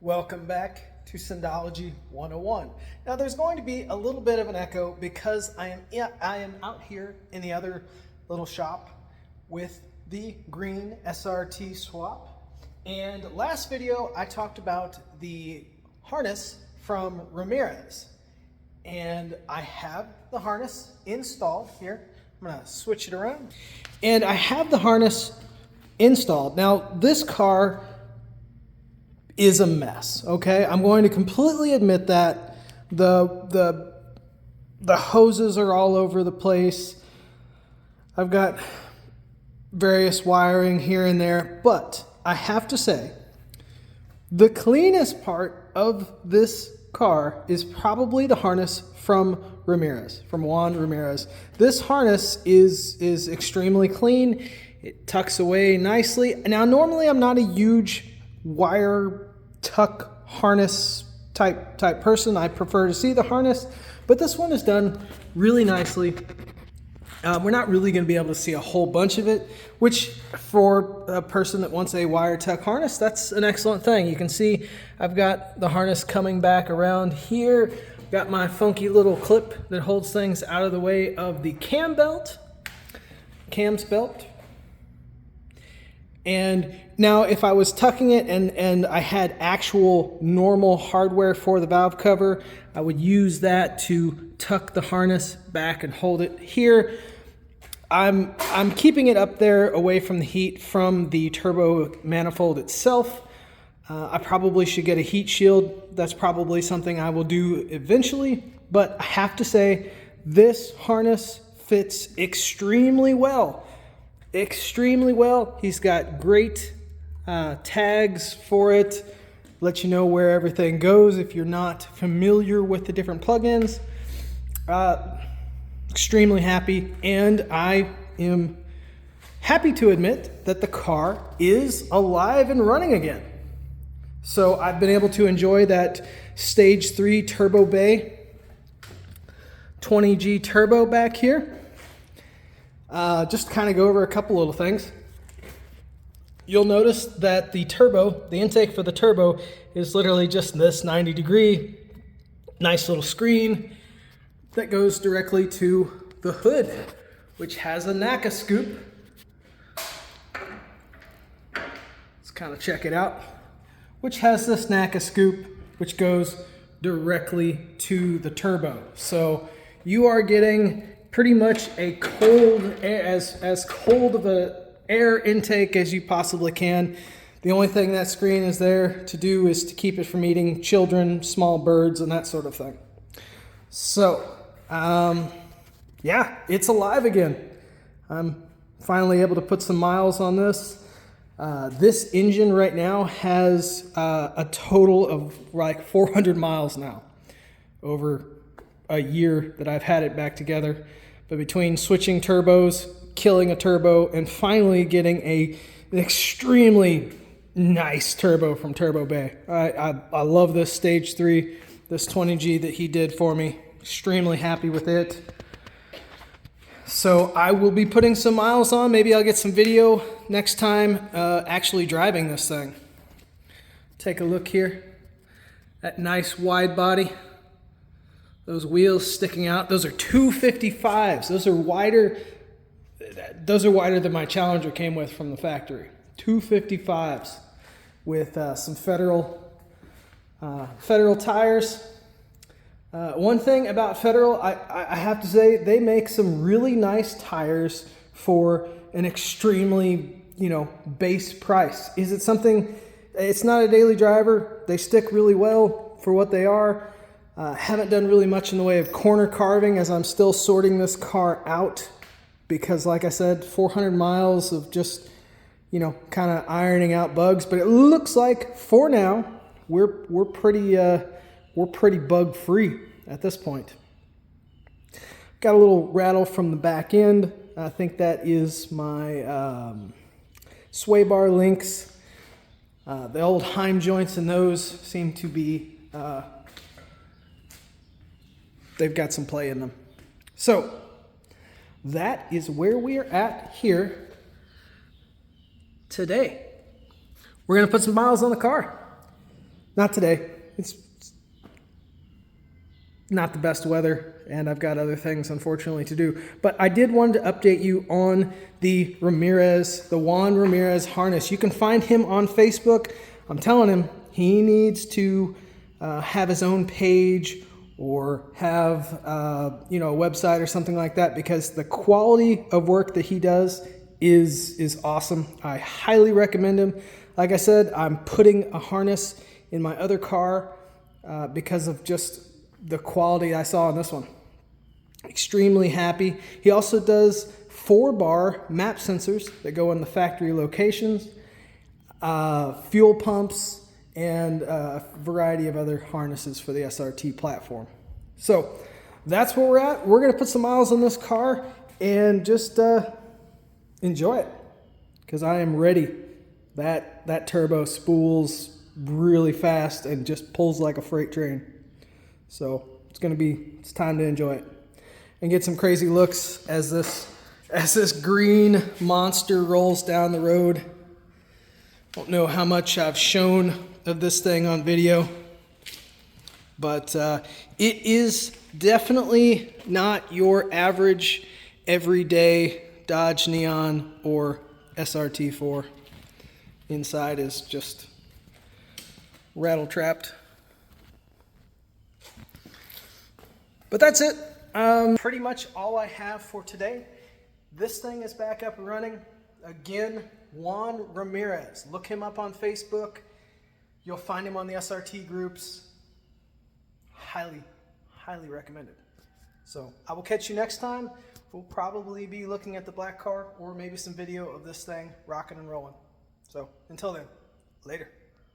Welcome back to Syndology 101. Now there's going to be a little bit of an echo because I am out here in the other little shop with the green SRT swap. And last video I talked about the harness from Ramirez. And I have the harness installed here. I'm gonna switch it around. And I have the harness installed. Now this car is a mess, okay? I'm going to completely admit that. The hoses are all over the place. I've got various wiring here and there, but I have to say, the cleanest part of this car is probably the harness from Ramirez, from Juan Ramirez. This harness is extremely clean. It tucks away nicely. Now, normally I'm not a huge wire tuck harness type person. I prefer to see the harness, but this one is done really nicely. We're not really going to be able to see a whole bunch of it, which for a person that wants a wire tuck harness, that's an excellent thing. You can see I've got the harness coming back around here. Got my funky little clip that holds things out of the way of the cam's belt. And now if I was tucking it and I had actual normal hardware for the valve cover, I would use that to tuck the harness back and hold it here. I'm keeping it up there away from the heat from the turbo manifold itself. I probably should get a heat shield. That's probably something I will do eventually, but I have to say this harness fits extremely well. Extremely well. He's got great tags for it, let you know where everything goes if you're not familiar with the different plugins. Extremely happy, and I am happy to admit that the car is alive and running again. So I've been able to enjoy that Stage 3 Turbo Bay 20G Turbo back here. Just to kind of go over a couple little things. You'll notice that the intake for the turbo is literally just this 90-degree, nice little screen that goes directly to the hood, which has a NACA scoop. Let's kind of check it out. Which has this NACA scoop, which goes directly to the turbo. So you are getting pretty much a cold, as cold of a air intake as you possibly can. The only thing that screen is there to do is to keep it from eating children, small birds, and that sort of thing. So, yeah, it's alive again. I'm finally able to put some miles on this. This engine right now has a total of like 400 miles now over a year that I've had it back together. But between switching turbos, killing a turbo, and finally getting an extremely nice turbo from Turbo Bay. I love this Stage 3, this 20G that he did for me. Extremely happy with it. So I will be putting some miles on. Maybe I'll get some video next time actually driving this thing. Take a look here. That nice wide body. Those wheels sticking out. Those are 255s. Those are wider than my Challenger came with from the factory. 255s with some Federal tires. One thing about Federal, I have to say, they make some really nice tires for an extremely, base price. Is it something? It's not a daily driver. They stick really well for what they are. Haven't done really much in the way of corner carving as I'm still sorting this car out because, like I said, 400 miles of just, kind of ironing out bugs. But it looks like for now we're pretty bug free at this point. Got a little rattle from the back end. I think that is my sway bar links. The old Heim joints in those seem to be they've got some play in them. So that is where we are at here today. We're going to put some miles on the car. Not today. It's not the best weather, and I've got other things, unfortunately, to do. But I did want to update you on the Ramirez, the Juan Ramirez harness. You can find him on Facebook. I'm telling him he needs to have his own page or have a website or something like that, because the quality of work that he does is awesome. I highly recommend him. Like I said, I'm putting a harness in my other car because of just the quality I saw on this one. Extremely happy. He also does 4-bar map sensors that go in the factory locations, fuel pumps, and a variety of other harnesses for the SRT platform. So that's where we're at. We're going to put some miles on this car and just enjoy it, because I am ready. That turbo spools really fast and just pulls like a freight train. So it's time to enjoy it and get some crazy looks as this green monster rolls down the road. Don't know how much I've shown of this thing on video, but it is definitely not your average everyday Dodge Neon or SRT4. Inside is just rattle trapped. But that's it. Pretty much all I have for today. This thing is back up and running. Again, Juan Ramirez. Look him up on Facebook. You'll find him on the SRT groups. Highly, highly recommended. So I will catch you next time. We'll probably be looking at the black car or maybe some video of this thing rocking and rolling. So until then, later.